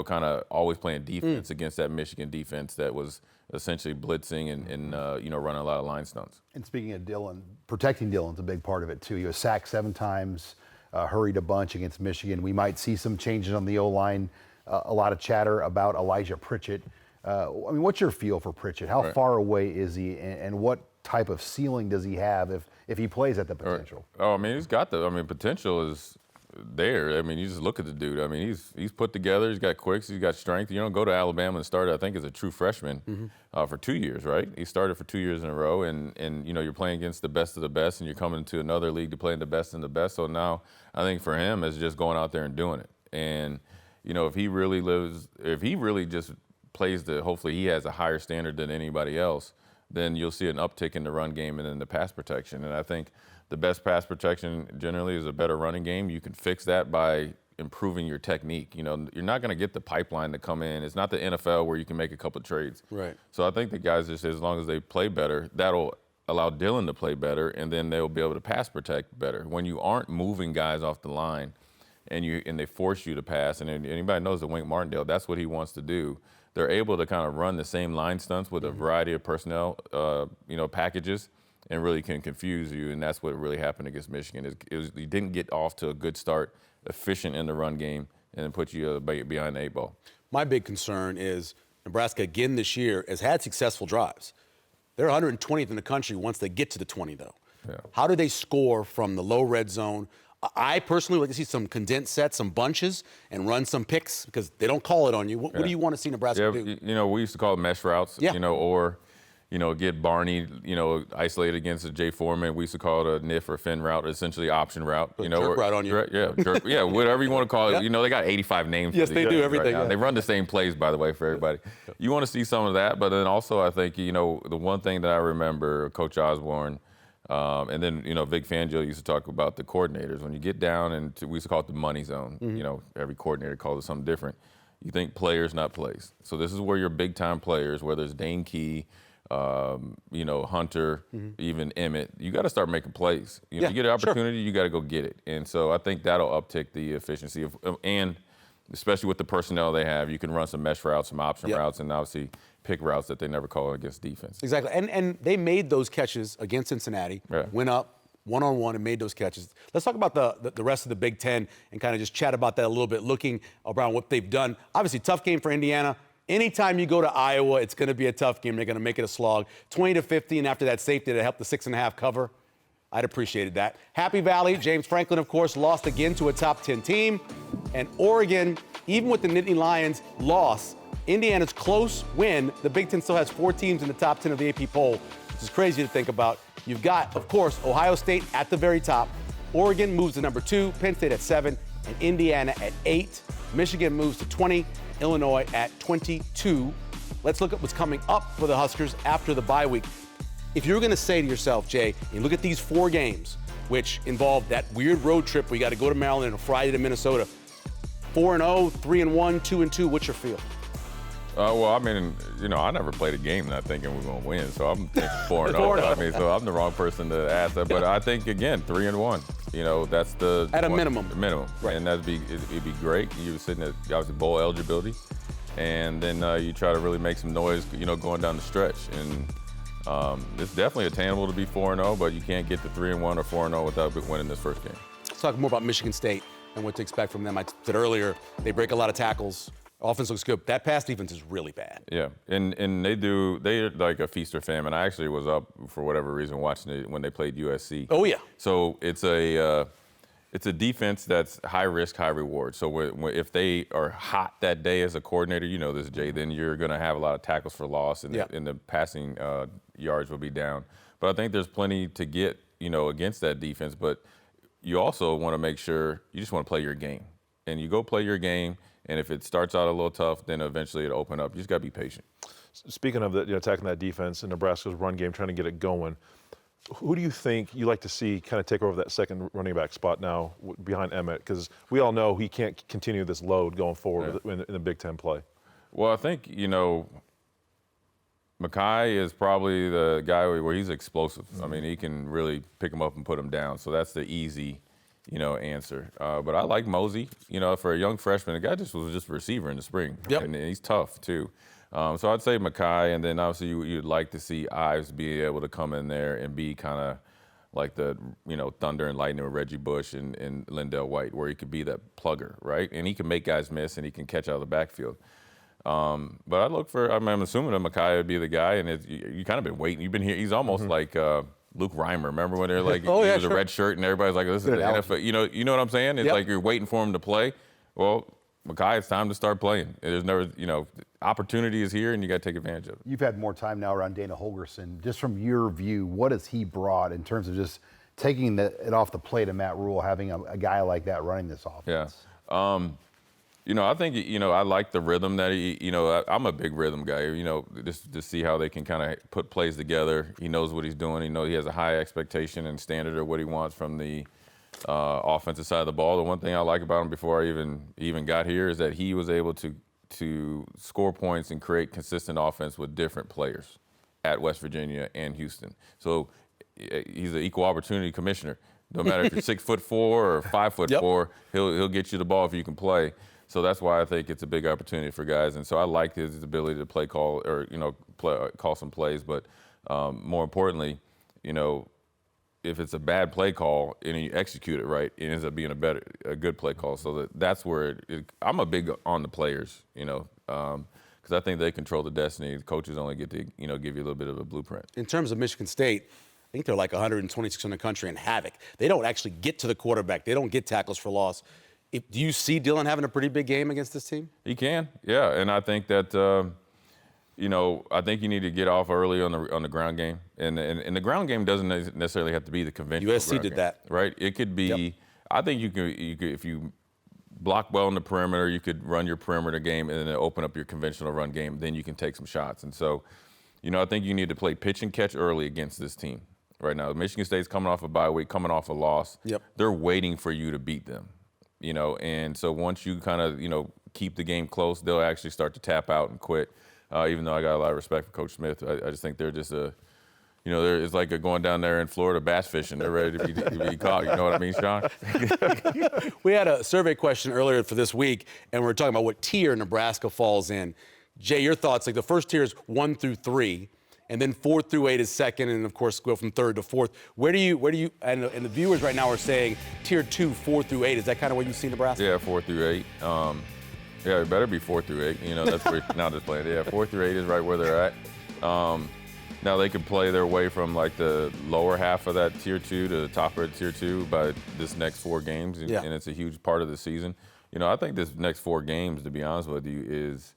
kind of always playing defense against that Michigan defense that was essentially blitzing and running a lot of line stunts. And speaking of Dylan, protecting Dylan's a big part of it too. He was sacked 7 times, hurried a bunch against Michigan. We might see some changes on the O-line, a lot of chatter about Elijah Pritchett. What's your feel for Pritchett? How far away is he, and what type of ceiling does he have if he plays at the potential? He's got potential is there. I mean, you just look at the dude. I mean, he's put together. He's got quicks. He's got strength. You don't go to Alabama and start, I think, as a true freshman for 2 years, right? He started for 2 years in a row, and you're playing against the best of the best, and you're coming to another league to play in the best and the best. So now I think for him, it's just going out there and doing it. And if he really just plays hopefully he has a higher standard than anybody else, then you'll see an uptick in the run game and in the pass protection. And I think the best pass protection generally is a better running game. You can fix that by improving your technique. You're not going to get the pipeline to come in. It's not the NFL where you can make a couple of trades. Right. So I think the guys just, as long as they play better, that'll allow Dylan to play better, and then they'll be able to pass protect better. When you aren't moving guys off the line and they force you to pass, and anybody knows that Wink Martindale, that's what he wants to do. They're able to kind of run the same line stunts with a variety of personnel, packages, and really can confuse you, and that's what really happened against Michigan. He didn't get off to a good start, efficient in the run game, and then put you behind the 8 ball. My big concern is Nebraska, again this year, has had successful drives. They're 120th in the country once they get to the 20, though. Yeah. How do they score from the low red zone? I personally would like to see some condensed sets, some bunches, and run some picks because they don't call it on you. What do you want to see Nebraska do? We used to call it mesh routes, or get Barney, isolated against a Jay Foreman. We used to call it a NIF or fin route, essentially option route. Jerk route on you. Jerk, whatever you want to call it. They got 85 names. Yes, they do everything. Right. They run the same plays, by the way, for everybody. You want to see some of that, but then also I think, the one thing that I remember, Coach Osborne, and then, Vic Fangio used to talk about the coordinators. When you get down and we used to call it the money zone. Every coordinator calls it something different. You think players, not plays. So this is where your big-time players, whether it's Dane Key, Hunter, even Emmett, you got to start making plays. You get an opportunity, you got to go get it. And so I think that'll uptick the efficiency and especially with the personnel they have, you can run some mesh routes, some option routes, and obviously pick routes that they never call against defense. Exactly. And they made those catches against Cincinnati, went up one-on-one and made those catches. Let's talk about the rest of the Big Ten and kind of just chat about that a little bit, looking around what they've done. Obviously, tough game for Indiana. Anytime you go to Iowa, it's going to be a tough game. They're going to make it a slog. 20-15 and after that safety to help the 6.5 cover. I'd appreciated that. Happy Valley, James Franklin, of course, lost again to a top 10 team. And Oregon, even with the Nittany Lions loss, Indiana's close win. The Big Ten still has 4 teams in the top 10 of the AP poll, which is crazy to think about. You've got, of course, Ohio State at the very top. Oregon moves to number 2, Penn State at 7, and Indiana at 8. Michigan moves to 20, Illinois at 22. Let's look at what's coming up for the Huskers after the bye week. If you're going to say to yourself, Jay, you look at these 4 games, which involve that weird road trip, we got to go to Maryland and a Friday to Minnesota. 4-0, 3-1, 2-2, what's your feel? Well, I mean, I never played a game not thinking we're going to win, so I'm thinking 4-0. I mean, so I'm the wrong person to ask that. But I think, again, 3-1. That's the at a minimum. Minimum, right? And it'd be great. You're sitting at obviously bowl eligibility, and then you try to really make some noise, going down the stretch. And it's definitely attainable to be 4-0, but you can't get to 3-1 or 4-0 without winning this first game. Let's talk more about Michigan State and what to expect from them. I said earlier, they break a lot of tackles. Offense looks good. That pass defense is really bad. Yeah, and they're like a feast or famine. I actually was up for whatever reason watching it when they played USC. Oh yeah. So it's a defense that's high risk, high reward. So if they are hot that day as a coordinator, this, Jay, then you're going to have a lot of tackles for loss, and the passing yards will be down. But I think there's plenty to get against that defense. But you also want to make sure you just want to play your game, and you go play your game. And if it starts out a little tough, then eventually it'll open up. You just got to be patient. Speaking of attacking that defense and Nebraska's run game, trying to get it going, who do you think you like to see kind of take over that second running back spot now behind Emmett? Because we all know he can't continue this load going forward in the Big Ten play. Well, I think, Mekhi is probably the guy where he's explosive. I mean, he can really pick him up and put him down. So that's the easy answer. But I like Mosey. For a young freshman, the guy was just a receiver in the spring. Yep. And he's tough, too. So I'd say Mekhi, and then obviously you'd like to see Ives be able to come in there and be kind of like the, thunder and lightning with Reggie Bush and Lindell White, where he could be that plugger, right? And he can make guys miss, and he can catch out of the backfield. But I'm assuming that Mekhi would be the guy, and you kind of been waiting. You've been here. He's almost like Luke Reimer. Remember when they're like, Oh, he yeah, was a red shirt and everybody's like, this is the NFL. You know what I'm saying? It's Yep. like you're waiting for him to play. Well, Mekhi, it's time to start playing. There's never, opportunity is here and you got to take advantage of it. You've had more time now around Dana Holgorsen. Just from your view, what has he brought in terms of just taking it off the plate of Matt Rule, having a guy like that running this offense? Yeah. I think, I like the rhythm that I'm a big rhythm guy, just to see how they can kind of put plays together. He knows what he's doing. He has a high expectation and standard of what he wants from the offensive side of the ball. The one thing I like about him before I even got here is that he was able to score points and create consistent offense with different players at West Virginia and Houston. So he's an equal opportunity commissioner. No matter if you're 6'4" or 5'4", he'll get you the ball if you can play. So that's why I think it's a big opportunity for guys. And so I like his ability to call some plays. But more importantly, if it's a bad play call and you execute it right, it ends up being a good play call. So that's where I'm a big on the players, because I think they control the destiny. The coaches only get to, give you a little bit of a blueprint. In terms of Michigan State, I think they're like 126 in the country in havoc. They don't actually get to the quarterback. They don't get tackles for loss. Do you see Dylan having a pretty big game against this team? He can, yeah. And I think that, I think you need to get off early on the ground game. And the ground game doesn't necessarily have to be the conventional USC ground did game, that. right? It could be, I think you could, if you block well in the perimeter, you could run your perimeter game and then open up your conventional run game. Then you can take some shots. And so, I think you need to play pitch and catch early against this team right now. Michigan State's coming off a bye week, coming off a loss. Yep. They're waiting for you to beat them. And so once you kind of, keep the game close, they'll actually start to tap out and quit. Even though I got a lot of respect for Coach Smith, I just think they're just it's like going down there in Florida bass fishing. They're ready to be caught. You know what I mean, Sean? We had a survey question earlier for this week, and we were talking about what tier Nebraska falls in. Jay, your thoughts? Like the first tier is 1 through 3. And then 4 through 8 is second, and of course go from third to fourth. Where do you? And the viewers right now are saying tier 2, 4 through 8. Is that kind of what you see Nebraska? Yeah, 4 through 8. Yeah, it better be 4 through 8. That's where now just playing. Yeah, 4 through 8 is right where they're at. Now they could play their way from like the lower half of that tier 2 to the top of tier 2 by this next 4 games, and it's a huge part of the season. I think this next 4 games, to be honest with you, is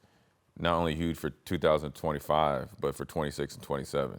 not only huge for 2025, but for 26 and 27,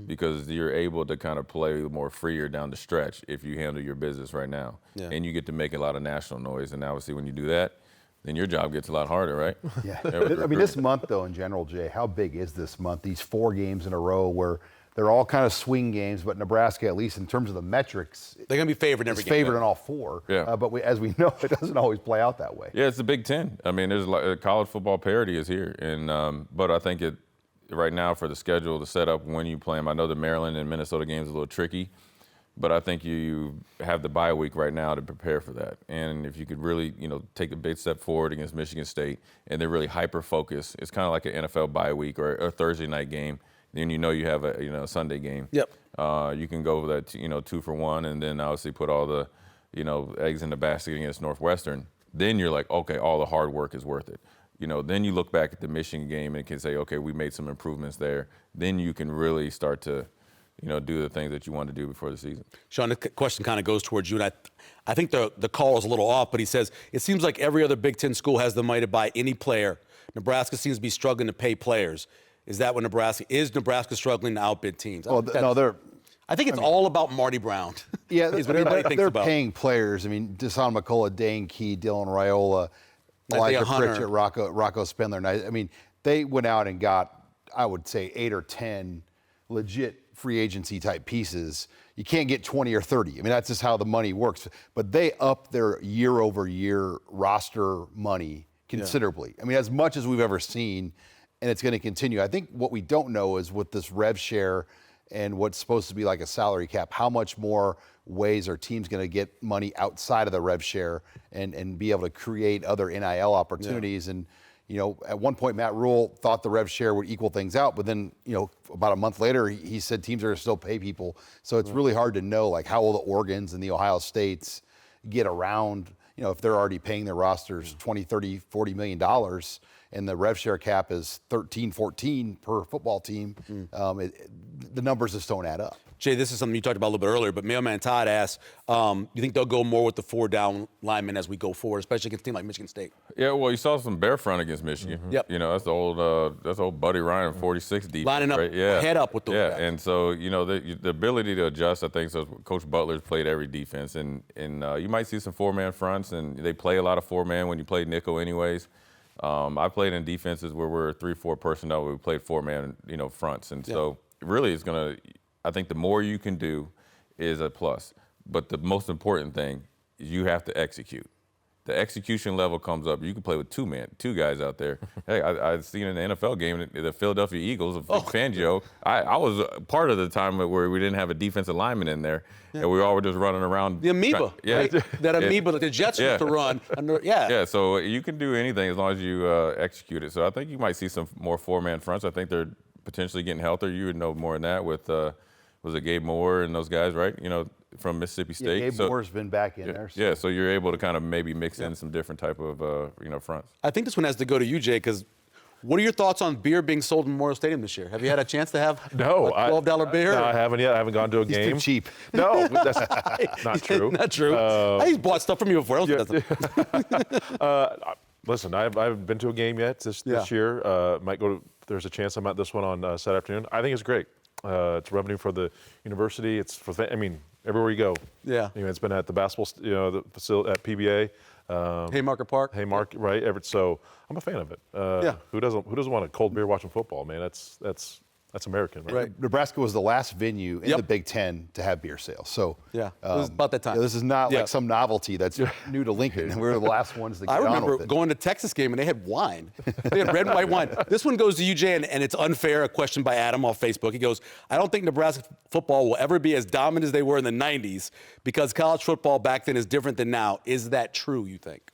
because you're able to kind of play more freer down the stretch if you handle your business right now. Yeah. And you get to make a lot of national noise. And obviously when you do that, then your job gets a lot harder, right? Yeah. I mean, this month, though, in general, Jay, how big is this month? These 4 games in a row where they're all kind of swing games, but Nebraska, at least in terms of the metrics, they're going to be favored in every game. Favored in all 4. Yeah. But as we know, it doesn't always play out that way. Yeah, it's the Big Ten. I mean, there's college football parity is here, and but I think right now for the schedule, the setup when you play them. I know the Maryland and Minnesota games are a little tricky, but I think you have the bye week right now to prepare for that. And if you could really, take a big step forward against Michigan State, and they're really hyper focused, it's kind of like an NFL bye week or a Thursday night game. Then you have a Sunday game. Yep. You can go over that 2 for 1, and then obviously put all the eggs in the basket against Northwestern. Then you're like, okay, all the hard work is worth it. Then you look back at the Michigan game and can say, okay, we made some improvements there. Then you can really start to do the things that you want to do before the season. Sean, the question kind of goes towards you, and I think the call is a little off, but he says, it seems like every other Big Ten school has the money to buy any player. Nebraska seems to be struggling to pay players. Is that what Nebraska struggling to outbid teams? Well, I think it's all about Marty Brown. Yeah, is what everybody thinks they're about. paying players. I mean, Desan McCullough, Dane Key, Dylan Raiola, Elijah Pritchett, Rocco Spindler. I mean, they went out and got, I would say, 8 or 10 legit free agency type pieces. You can't get 20 or 30. I mean, that's just how the money works. But they up their year-over-year roster money considerably. Yeah. I mean, as much as we've ever seen, and it's going to continue. I think what we don't know is with this rev share and what's supposed to be like a salary cap, how much more ways are teams going to get money outside of the rev share and be able to create other NIL opportunities. Yeah. And, at one point, Matt Rule thought the rev share would equal things out, but then, about a month later, he said teams are going to still pay people. So it's really hard to know, like, how will the Oregons and the Ohio States get around, if they're already paying their rosters $20, $30, $40 million. and the rev share cap is 13, 14 per football team, the numbers just don't add up. Jay, this is something you talked about a little bit earlier, but Mailman Todd asked, you think they'll go more with the 4 down linemen as we go forward, especially against a team like Michigan State? Yeah, well, you saw some bare front against Michigan. Yep. You know, that's old Buddy Ryan 46 defense. Lining up right? Yeah. head up with those guys. And so, you know, the ability to adjust, I think, so Coach Butler's played every defense. And you might see some 4-man fronts, and they play a lot of 4-man when you play nickel anyways. I played in defenses where we're 3-4 personnel, we played 4-man, you know, fronts. And so really it's going to – I think the more you can do is a plus. But the most important thing is you have to execute. The execution level comes up. You can play with 2 guys out there. Hey, I've seen in the NFL game, the Philadelphia Eagles, Fangio. I was part of the time where we didn't have a defensive lineman in there, and we all were just running around. The amoeba, right? That amoeba that the Jets used to run. Yeah, so you can do anything as long as you execute it. So I think you might see some more 4-man fronts. I think they're potentially getting healthier. You would know more than that with was it Gabe Moore and those guys, right? You know, from Mississippi State. Yeah, Gabe Moore's been back in there. So. Yeah, so you're able to kind of maybe mix in some different type of fronts. I think this one has to go to you, Jay, because what are your thoughts on beer being sold in Memorial Stadium this year? Have you had a chance to have a $12 beer? No, I haven't yet. I haven't gone to a game. Too cheap. No, that's not true. Not true. He's bought stuff from you before. Listen, I haven't been to a game yet this year. Might go to. There's a chance I'm at this one on Saturday afternoon. I think it's great. It's revenue for the university. It's for everywhere you go. Yeah. You know, it's been at the basketball, the facility at PBA. Haymarket Park. Haymarket, right? So I'm a fan of it. Who doesn't want a cold beer watching football, man? That's American, right? Nebraska was the last venue in the Big Ten to have beer sales. So it was about that time. This is not like some novelty that's new to Lincoln. We're the last ones to get on with it. I remember going to Texas game and they had wine. They had red and white wine. This one goes to you, Jay, and it's unfair. A question by Adam off Facebook. He goes, I don't think Nebraska football will ever be as dominant as they were in the 90s because college football back then is different than now. Is that true, you think?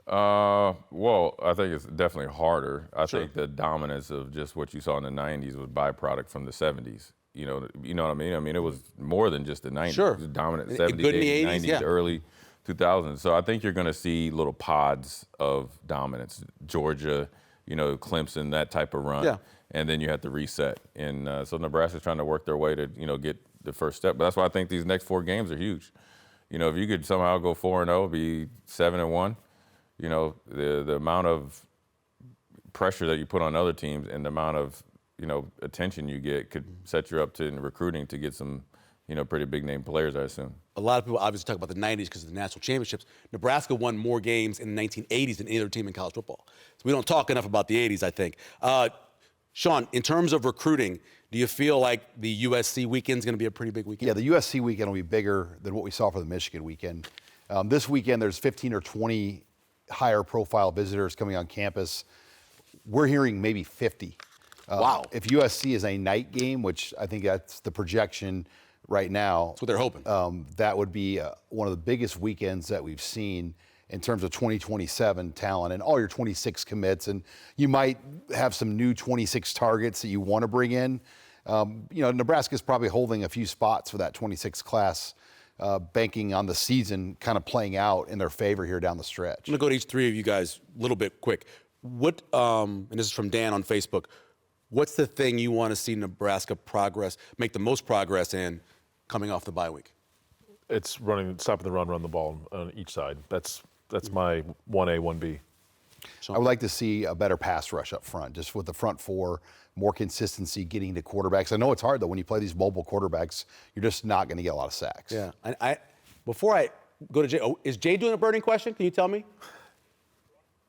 Well, I think it's definitely harder. I think the dominance of just what you saw in the 90s was byproduct from the 70s. You know what I mean? I mean, it was more than just the 90s. Sure. It was dominant 70s, 80s, 90s, early 2000s. So I think you're going to see little pods of dominance. Georgia, Clemson, that type of run. Yeah. And then you have to reset. And so Nebraska's trying to work their way to, get the first step. But that's why I think these next 4 games are huge. If you could somehow go 4-0, be 7-1, the amount of pressure that you put on other teams and the amount of, attention you get could set you up in recruiting to get some, pretty big name players, I assume. A lot of people obviously talk about the 90s because of the national championships. Nebraska won more games in the 1980s than any other team in college football. So we don't talk enough about the 80s, I think. Sean, in terms of recruiting, do you feel like the USC weekend's going to be a pretty big weekend? Yeah, the USC weekend will be bigger than what we saw for the Michigan weekend. This weekend, there's 15 or 20 higher profile visitors coming on campus. We're hearing maybe 50. Wow. If USC is a night game, which I think that's the projection right now. That's what they're hoping. That would be one of the biggest weekends that we've seen in terms of 2027 talent and all your 26 commits. And you might have some new 26 targets that you want to bring in. Nebraska's probably holding a few spots for that 26 class, banking on the season kind of playing out in their favor here down the stretch. I'm going to go to each 3 of you guys a little bit quick. What, and this is from Dan on Facebook, what's the thing you want to see Nebraska make the most progress in coming off the bye week? It's stopping the run the ball on each side. That's my 1A, 1B. I would like to see a better pass rush up front, just with the front 4, more consistency getting to quarterbacks. I know it's hard, though, when you play these mobile quarterbacks, you're just not going to get a lot of sacks. Yeah. Before I go to Jay, is Jay doing a burning question? Can you tell me?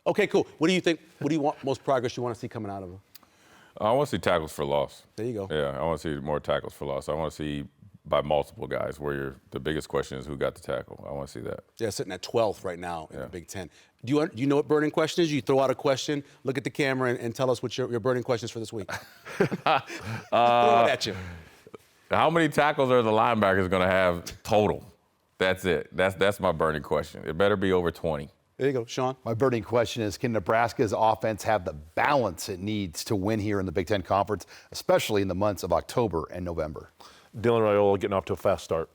Okay, cool. What do you think? What do you want most progress you want to see coming out of him? I want to see tackles for loss. There you go. Yeah, I want to see more tackles for loss. I want to see by multiple guys where the biggest question is who got the tackle. I want to see that. Yeah, sitting at 12th right now in the Big Ten. Do you know what burning question is? You throw out a question, look at the camera, and tell us what your burning questions for this week. Throw it at you. How many tackles are the linebackers going to have total? That's it. That's my burning question. It better be over 20. There you go, Sean. My burning question is, can Nebraska's offense have the balance it needs to win here in the Big Ten Conference, especially in the months of October and November? Dylan Raiola getting off to a fast start.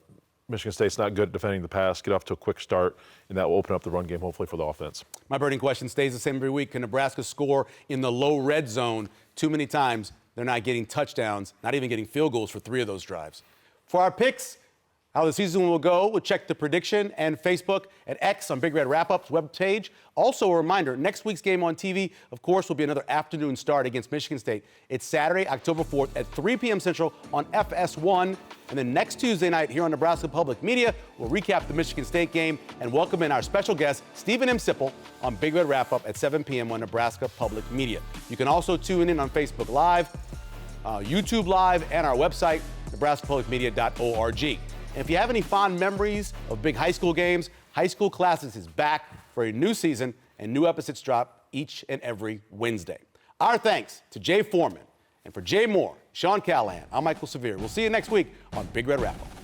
Michigan State's not good at defending the pass, get off to a quick start, and that will open up the run game hopefully for the offense. My burning question stays the same every week. Can Nebraska score in the low red zone? Too many times they're not getting touchdowns, not even getting field goals for 3 of those drives. For our picks, how the season will go, we'll check the prediction and Facebook at X on Big Red Wrap-Up's webpage. Also a reminder, next week's game on TV, of course, will be another afternoon start against Michigan State. It's Saturday, October 4th at 3 p.m. Central on FS1. And then next Tuesday night here on Nebraska Public Media, we'll recap the Michigan State game and welcome in our special guest, Stephen M. Sipple, on Big Red Wrap-Up at 7 p.m. on Nebraska Public Media. You can also tune in on Facebook Live, YouTube Live, and our website, nebraskapublicmedia.org. And if you have any fond memories of big high school games, High School Classics is back for a new season, and new episodes drop each and every Wednesday. Our thanks to Jay Foreman, and for Jay Moore, Sean Callahan, I'm Michael Severe. We'll see you next week on Big Red Wrap-Up.